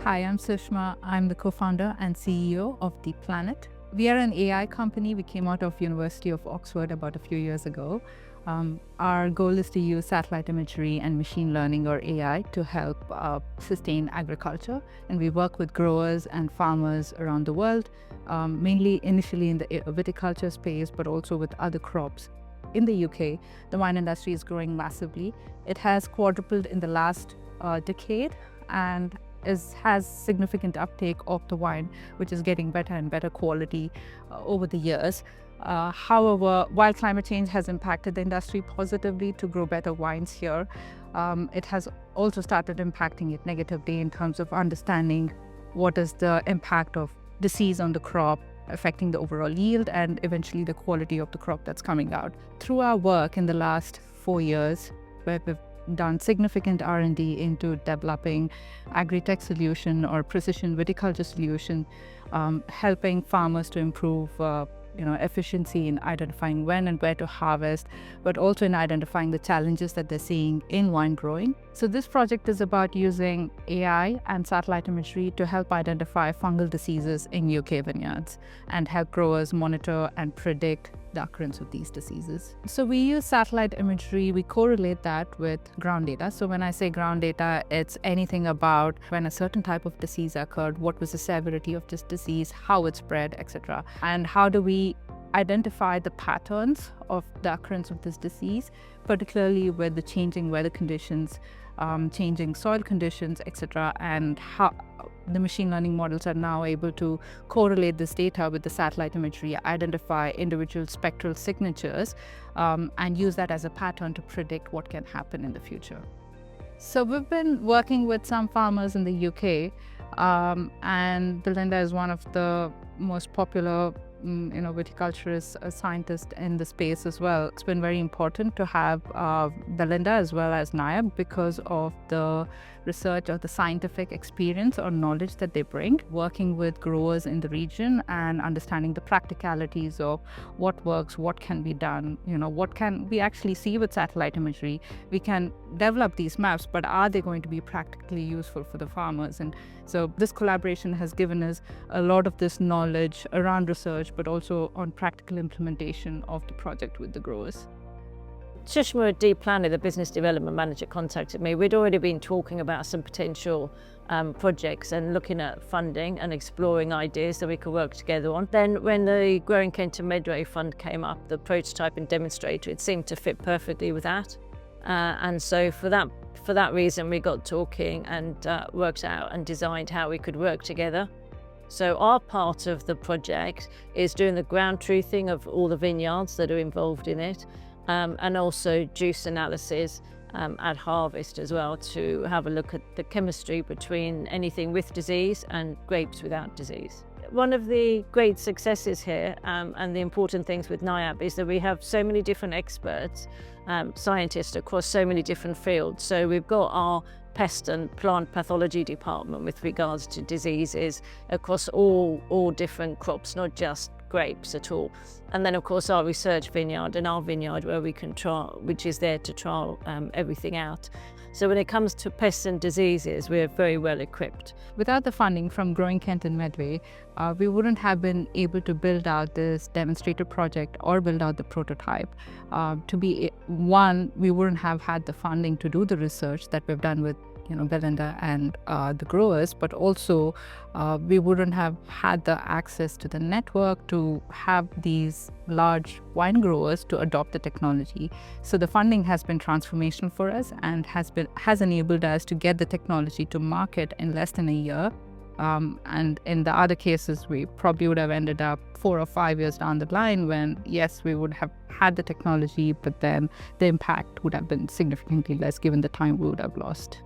Hi, I'm Sushma. I'm the co-founder and CEO of The Planet. We are an AI company. We came out of University of Oxford about a few years ago. Our goal is to use satellite imagery and machine learning, or AI, to help sustain agriculture. And we work with growers and farmers around the world, mainly initially in the viticulture space, but also with other crops. In the UK, the wine industry is growing massively. It has quadrupled in the last decade and has significant uptake of the wine, which is getting better and better quality over the years. However, while climate change has impacted the industry positively to grow better wines here, it has also started impacting it negatively in terms of understanding what is the impact of disease on the crop, affecting the overall yield and eventually the quality of the crop that's coming out. Through our work in the last 4 years, where we've done significant R&D into developing agri-tech solution or precision viticulture solution, helping farmers to improve efficiency in identifying when and where to harvest, but also in identifying the challenges that they're seeing in wine growing. So this project is about using AI and satellite imagery to help identify fungal diseases in UK vineyards and help growers monitor and predict the occurrence of these diseases. So we use satellite imagery, we correlate that with ground data. So when I say ground data, it's anything about when a certain type of disease occurred, what was the severity of this disease, how it spread, etc. And how do we identify the patterns of the occurrence of this disease, particularly with the changing weather conditions, changing soil conditions, etc., and how the machine learning models are now able to correlate this data with the satellite imagery, identify individual spectral signatures, and use that as a pattern to predict what can happen in the future. So we've been working with some farmers in the UK, and Belinda is one of the most popular viticulturist scientist in the space as well. It's been very important to have Belinda as well as Niab because of the research or the scientific experience or knowledge that they bring, working with growers in the region and understanding the practicalities of what works, what can be done, what can we actually see with satellite imagery. We can develop these maps, but are they going to be practically useful for the farmers? And so this collaboration has given us a lot of this knowledge around research, but also on practical implementation of the project with the growers. Sushma at The Planet, the business development manager, contacted me. We'd already been talking about some potential projects and looking at funding and exploring ideas that we could work together on. Then when the Growing Kent Medway fund came up, the prototype and demonstrator, it seemed to fit perfectly with that. And so for that reason, we got talking and worked out and designed how we could work together. So our part of the project is doing the ground truthing of all the vineyards that are involved in it, and also juice analysis at harvest as well, to have a look at the chemistry between anything with disease and grapes without disease. One of the great successes here, and the important things with Niab, is that we have so many different experts, scientists across so many different fields. So we've got our pest and plant pathology department with regards to diseases across all different crops, not just grapes at all. And then of course our research vineyard and our vineyard where we can trial, which is there to trial everything out. So when it comes to pests and diseases, we're very well equipped. Without the funding from Growing Kent and Medway, we wouldn't have been able to build out this demonstrator project or build out the prototype. We wouldn't have had the funding to do the research that we've done with Belinda and the growers, but also we wouldn't have had the access to the network to have these large wine growers to adopt the technology. So the funding has been transformational for us and has enabled us to get the technology to market in less than a year. And in the other cases, we probably would have ended up 4 or 5 years down the line when, yes, we would have had the technology, but then the impact would have been significantly less given the time we would have lost.